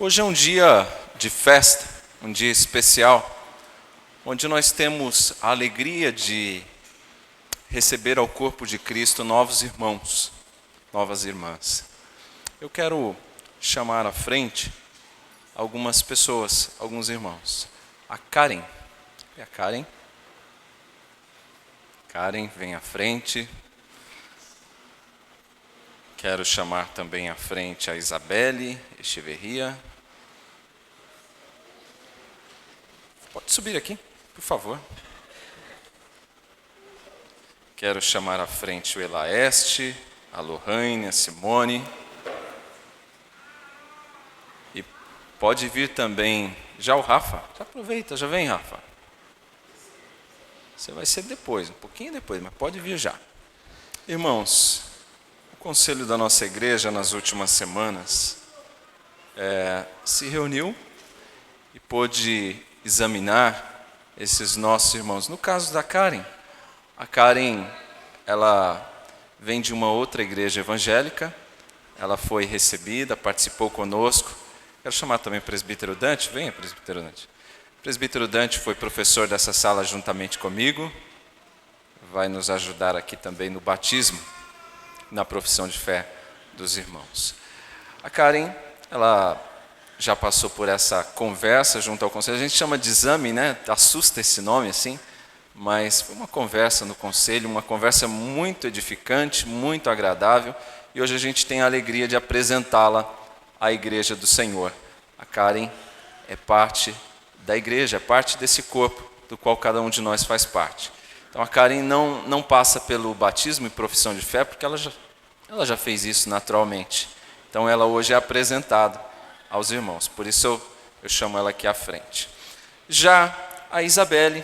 Hoje é um dia de festa, um dia especial, onde nós temos a alegria de receber ao corpo de Cristo novos irmãos, novas irmãs. Eu quero chamar à frente algumas pessoas, alguns irmãos. A Karen. E a Karen? Karen, vem à frente. Quero chamar também à frente a Isabelle Echeverria. Pode subir aqui, por favor. Quero chamar à frente o Elaeste, a Lohane, a Simone. E pode vir também já o Rafa. Já aproveita, já vem, Rafa. Você vai ser depois, um pouquinho depois, mas pode vir já. Irmãos, o conselho da nossa igreja nas últimas semanas se reuniu e pôde examinar esses nossos irmãos. No caso da Karen, a Karen, ela vem de uma outra igreja evangélica, ela foi recebida, participou conosco. Quero chamar também o presbítero Dante. Venha, presbítero Dante. O presbítero Dante foi professor dessa sala juntamente comigo, vai nos ajudar aqui também no batismo, na profissão de fé dos irmãos. A Karen, ela já passou por essa conversa junto ao conselho. A gente chama de exame, né? Assusta esse nome assim, mas foi uma conversa no conselho, uma conversa muito edificante, muito agradável, e hoje a gente tem a alegria de apresentá-la à igreja do Senhor. A Karen é parte da igreja, é parte desse corpo do qual cada um de nós faz parte. Então a Karen não passa pelo batismo e profissão de fé, porque ela já fez isso naturalmente. Então ela hoje é apresentada aos irmãos, por isso eu chamo ela aqui à frente. Já a Isabelle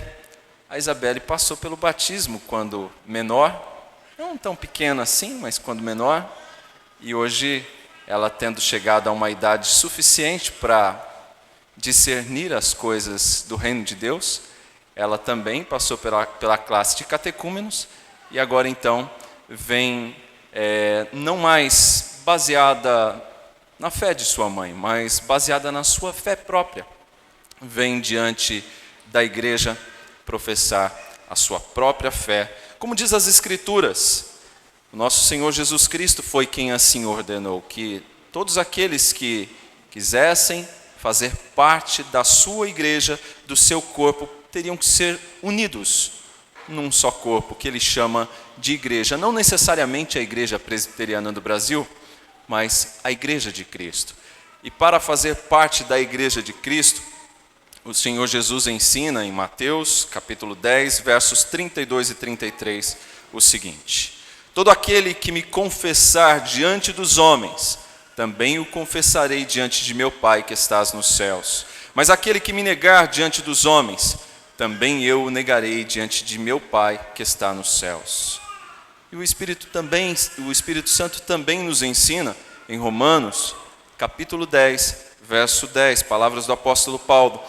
passou pelo batismo quando menor, não tão pequena assim, mas quando menor, e hoje ela tendo chegado a uma idade suficiente para discernir as coisas do reino de Deus, ela também passou pela classe de catecúmenos, e agora então vem não mais baseada na fé de sua mãe, mas baseada na sua fé própria. Vem diante da igreja professar a sua própria fé. Como diz as Escrituras, o nosso Senhor Jesus Cristo foi quem assim ordenou, que todos aqueles que quisessem fazer parte da sua igreja, do seu corpo, teriam que ser unidos num só corpo, que ele chama de igreja. Não necessariamente a igreja presbiteriana do Brasil, mas a igreja de Cristo. E para fazer parte da igreja de Cristo, o Senhor Jesus ensina em Mateus, capítulo 10, versos 32 e 33, o seguinte: todo aquele que me confessar diante dos homens, também o confessarei diante de meu Pai que estás nos céus. Mas aquele que me negar diante dos homens, também eu o negarei diante de meu Pai que está nos céus. E o Espírito Santo também nos ensina em Romanos, capítulo 10, verso 10, palavras do apóstolo Paulo: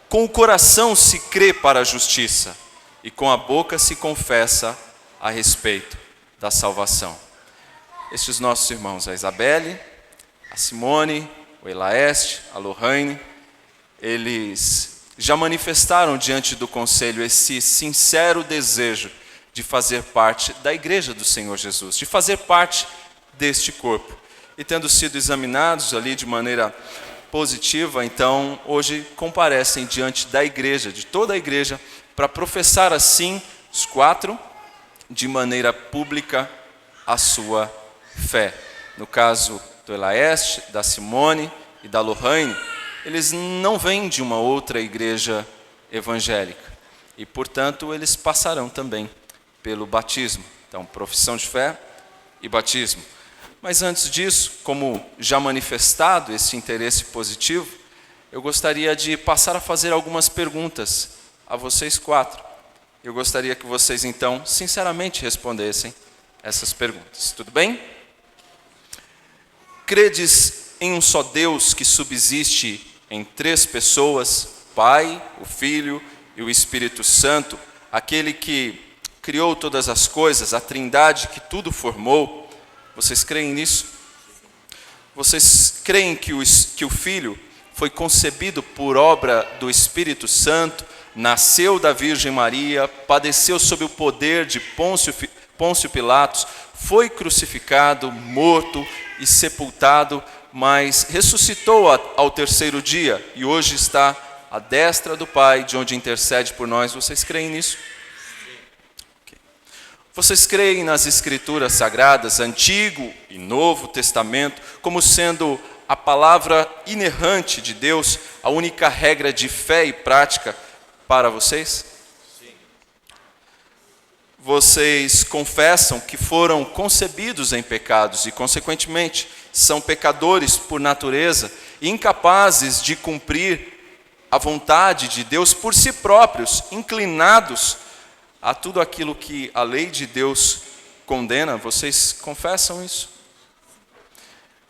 com o coração se crê para a justiça, e com a boca se confessa a respeito da salvação. Estes nossos irmãos, a Isabelle, a Simone, o Elaeste, a Lohane, eles já manifestaram diante do conselho esse sincero desejo de fazer parte da igreja do Senhor Jesus, de fazer parte deste corpo. E tendo sido examinados ali de maneira positiva, então hoje comparecem diante da igreja, de toda a igreja, para professar assim, os quatro, de maneira pública, a sua fé. No caso do Elaeste, da Simone e da Lohane, eles não vêm de uma outra igreja evangélica, e portanto eles passarão também pelo batismo. Então, profissão de fé e batismo. Mas antes disso, como já manifestado esse interesse positivo, eu gostaria de passar a fazer algumas perguntas a vocês quatro. Eu gostaria que vocês então, sinceramente, respondessem essas perguntas. Tudo bem? Credes em um só Deus que subsiste em três pessoas, Pai, o Filho e o Espírito Santo, aquele que criou todas as coisas, a Trindade que tudo formou? Vocês creem nisso? Vocês creem que o Filho foi concebido por obra do Espírito Santo, nasceu da Virgem Maria, padeceu sob o poder de Pôncio Pilatos, foi crucificado, morto e sepultado, mas ressuscitou ao terceiro dia e hoje está à destra do Pai, de onde intercede por nós. Vocês creem nisso? Okay. Vocês creem nas Escrituras Sagradas, Antigo e Novo Testamento, como sendo a palavra inerrante de Deus, a única regra de fé e prática para vocês? Sim. Vocês confessam que foram concebidos em pecados e, consequentemente, são pecadores por natureza e incapazes de cumprir a vontade de Deus por si próprios, inclinados a tudo aquilo que a lei de Deus condena. Vocês confessam isso?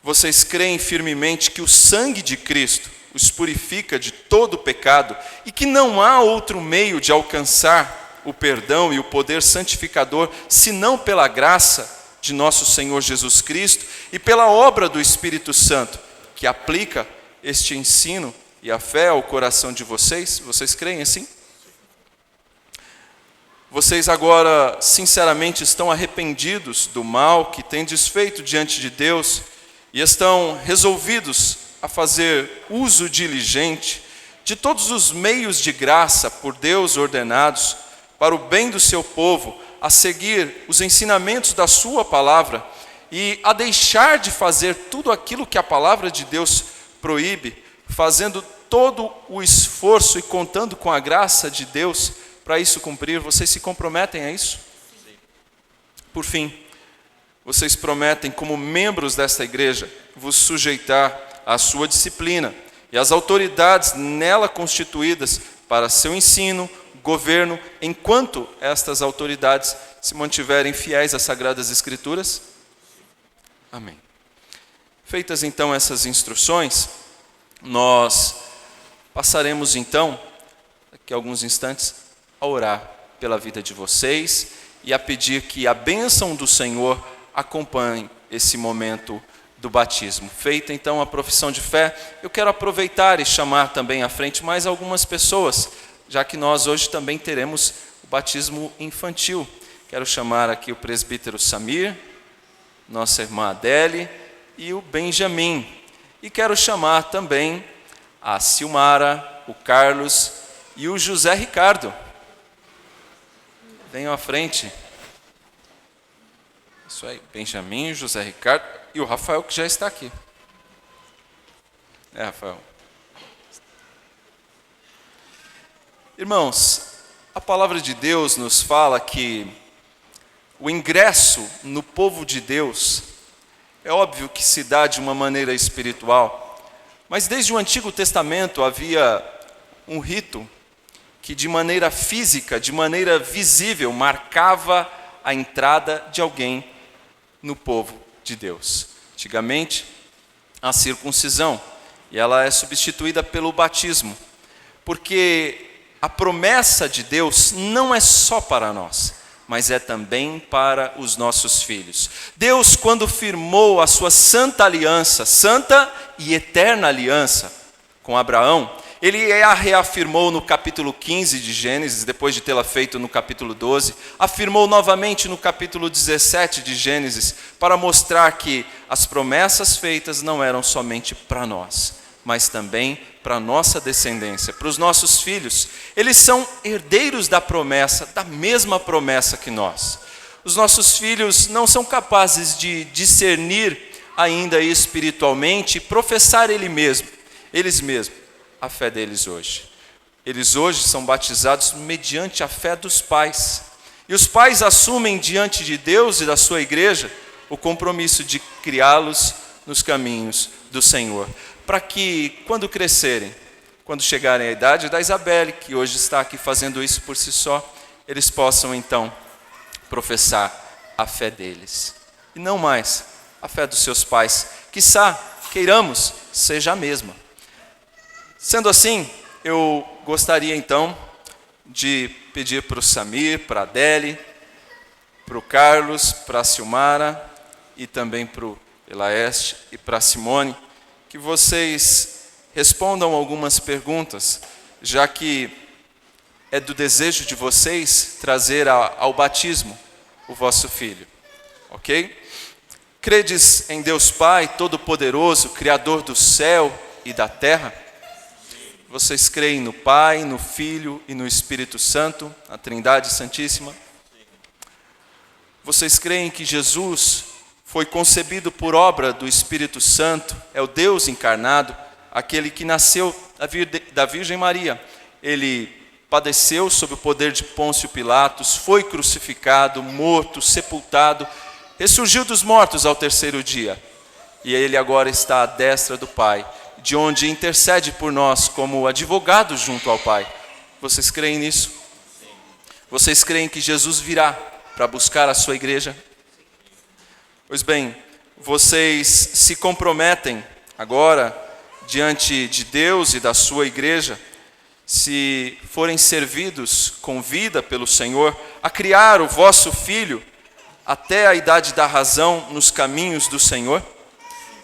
Vocês creem firmemente que o sangue de Cristo os purifica de todo pecado e que não há outro meio de alcançar o perdão e o poder santificador senão pela graça de nosso Senhor Jesus Cristo e pela obra do Espírito Santo, que aplica este ensino e a fé ao coração de vocês? Vocês creem assim? Vocês agora, sinceramente, estão arrependidos do mal que têm desfeito diante de Deus e estão resolvidos a fazer uso diligente de todos os meios de graça por Deus ordenados para o bem do seu povo, a seguir os ensinamentos da sua palavra e a deixar de fazer tudo aquilo que a palavra de Deus proíbe, fazendo todo o esforço e contando com a graça de Deus para isso cumprir. Vocês se comprometem a isso? Sim. Por fim, vocês prometem, como membros desta igreja, vos sujeitar à sua disciplina e às autoridades nela constituídas para seu ensino, governo, enquanto estas autoridades se mantiverem fiéis às Sagradas Escrituras? Amém. Feitas então essas instruções, nós passaremos então, daqui a alguns instantes, a orar pela vida de vocês e a pedir que a bênção do Senhor acompanhe esse momento do batismo. Feita então a profissão de fé, eu quero aproveitar e chamar também à frente mais algumas pessoas, já que nós hoje também teremos o batismo infantil. Quero chamar aqui o presbítero Samir, nossa irmã Adele e o Benjamin. E quero chamar também a Silmara, o Carlos e o José Ricardo. Venham à frente. Isso aí, Benjamin, José Ricardo e o Rafael, que já está aqui. Rafael. Irmãos, a palavra de Deus nos fala que o ingresso no povo de Deus é óbvio que se dá de uma maneira espiritual, mas desde o Antigo Testamento havia um rito que de maneira física, de maneira visível, marcava a entrada de alguém no povo de Deus. Antigamente, a circuncisão, e ela é substituída pelo batismo, porque a promessa de Deus não é só para nós, mas é também para os nossos filhos. Deus, quando firmou a sua santa aliança, santa e eterna aliança com Abraão, ele a reafirmou no capítulo 15 de Gênesis, depois de tê-la feito no capítulo 12, afirmou novamente no capítulo 17 de Gênesis, para mostrar que as promessas feitas não eram somente para nós, mas também para a nossa descendência, para os nossos filhos. Eles são herdeiros da promessa, da mesma promessa que nós. Os nossos filhos não são capazes de discernir ainda espiritualmente e professar eles mesmos, a fé deles hoje. Eles hoje são batizados mediante a fé dos pais. E os pais assumem diante de Deus e da sua igreja o compromisso de criá-los nos caminhos do Senhor, para que, quando crescerem, quando chegarem à idade da Isabelle, que hoje está aqui fazendo isso por si só, eles possam então professar a fé deles, e não mais a fé dos seus pais, quiçá, queiramos, seja a mesma. Sendo assim, eu gostaria então de pedir para o Samir, para a Adele, para o Carlos, para a Silmara e também para o Elaeste e para a Simone, que vocês respondam algumas perguntas, já que é do desejo de vocês trazer ao batismo o vosso filho, ok? Credes em Deus Pai Todo-Poderoso, Criador do céu e da terra? Vocês creem no Pai, no Filho e no Espírito Santo, a Trindade Santíssima? Vocês creem que Jesus foi concebido por obra do Espírito Santo, é o Deus encarnado, aquele que nasceu da Virgem Maria? Ele padeceu sob o poder de Pôncio Pilatos, foi crucificado, morto, sepultado, ressurgiu dos mortos ao terceiro dia. E ele agora está à destra do Pai, de onde intercede por nós como advogado junto ao Pai. Vocês creem nisso? Vocês creem que Jesus virá para buscar a sua igreja? Pois bem, vocês se comprometem agora diante de Deus e da sua igreja, se forem servidos com vida pelo Senhor, a criar o vosso filho até a idade da razão nos caminhos do Senhor?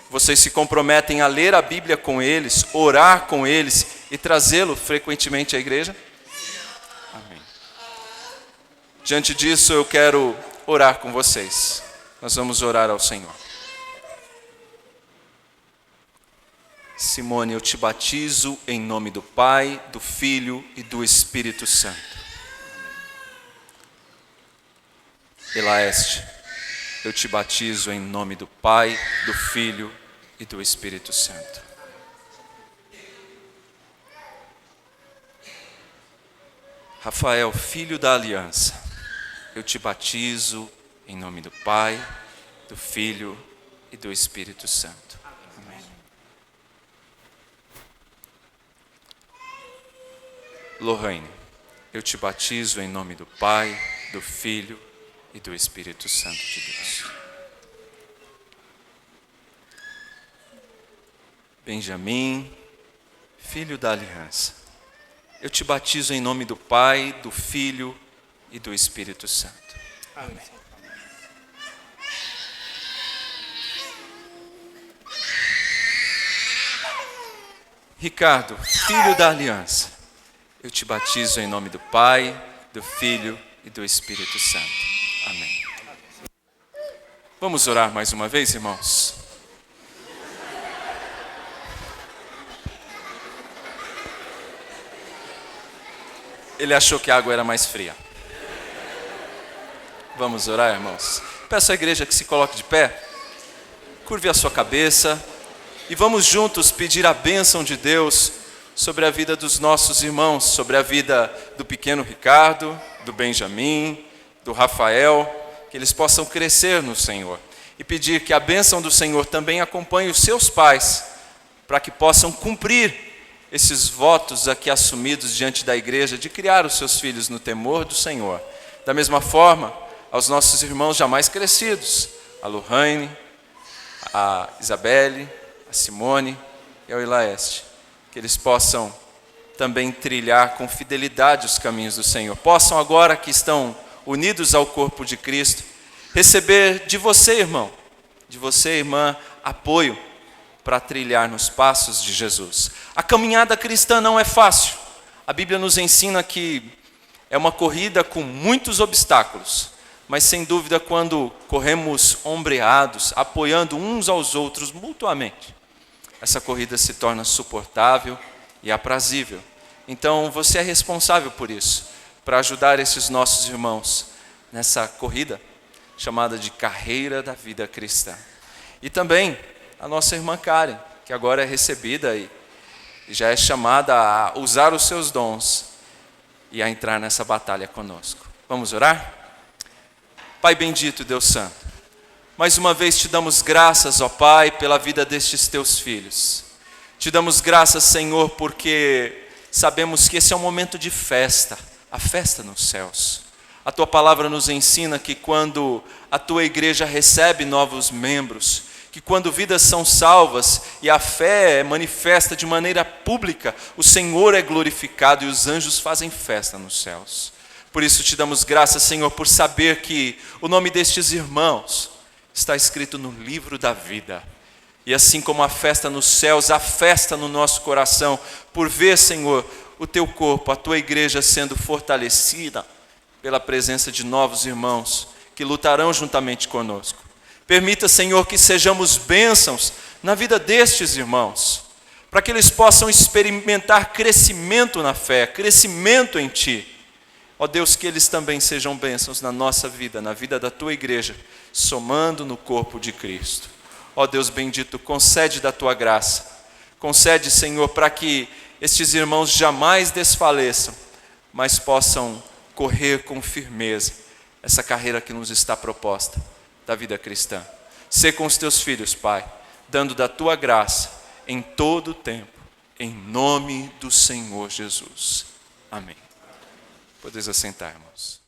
Vocês se comprometem a ler a Bíblia com eles, orar com eles e trazê-lo frequentemente à igreja? Amém. Diante disso, eu quero orar com vocês. Nós vamos orar ao Senhor. Simone, eu te batizo em nome do Pai, do Filho e do Espírito Santo. Elaeste, eu te batizo em nome do Pai, do Filho e do Espírito Santo. Rafael, filho da aliança, eu te batizo em nome do Pai, do Filho e do Espírito Santo. Amém. Lorraine, eu te batizo em nome do Pai, do Filho e do Espírito Santo de Deus. Benjamim, filho da aliança, eu te batizo em nome do Pai, do Filho e do Espírito Santo. Amém. Ricardo, filho da aliança, eu te batizo em nome do Pai, do Filho e do Espírito Santo. Amém. Vamos orar mais uma vez, irmãos? Ele achou que a água era mais fria. Vamos orar, irmãos? Peço à igreja que se coloque de pé, curve a sua cabeça e vamos juntos pedir a bênção de Deus sobre a vida dos nossos irmãos, sobre a vida do pequeno Ricardo, do Benjamim, do Rafael, que eles possam crescer no Senhor. E pedir que a bênção do Senhor também acompanhe os seus pais, para que possam cumprir esses votos aqui assumidos diante da igreja, de criar os seus filhos no temor do Senhor. Da mesma forma, aos nossos irmãos jamais crescidos, a Lorraine, a Isabelle, a Simone e ao Elaeste, que eles possam também trilhar com fidelidade os caminhos do Senhor. Possam agora que estão unidos ao corpo de Cristo, receber de você, irmão, de você, irmã, apoio para trilhar nos passos de Jesus. A caminhada cristã não é fácil. A Bíblia nos ensina que é uma corrida com muitos obstáculos, mas sem dúvida quando corremos ombreados, apoiando uns aos outros mutuamente, essa corrida se torna suportável e aprazível. Então você é responsável por isso, para ajudar esses nossos irmãos nessa corrida chamada de carreira da vida cristã. E também a nossa irmã Karen, que agora é recebida e já é chamada a usar os seus dons e a entrar nessa batalha conosco. Vamos orar? Pai bendito, Deus santo, mais uma vez te damos graças, ó Pai, pela vida destes teus filhos. Te damos graças, Senhor, porque sabemos que esse é um momento de festa, a festa nos céus. A tua palavra nos ensina que quando a tua igreja recebe novos membros, que quando vidas são salvas e a fé é manifesta de maneira pública, o Senhor é glorificado e os anjos fazem festa nos céus. Por isso te damos graças, Senhor, por saber que o nome destes irmãos está escrito no livro da vida. E assim como a festa nos céus, a festa no nosso coração, por ver, Senhor, o teu corpo, a tua igreja sendo fortalecida pela presença de novos irmãos que lutarão juntamente conosco. Permita, Senhor, que sejamos bênçãos na vida destes irmãos, para que eles possam experimentar crescimento na fé, crescimento em Ti. Ó Deus, que eles também sejam bênçãos na nossa vida, na vida da Tua igreja, somando no corpo de Cristo. Ó Deus bendito, concede da Tua graça, concede, Senhor, para que estes irmãos jamais desfaleçam, mas possam correr com firmeza essa carreira que nos está proposta da vida cristã. Sê com os Teus filhos, Pai, dando da Tua graça em todo o tempo, em nome do Senhor Jesus. Amém. Podeis assentar, irmãos.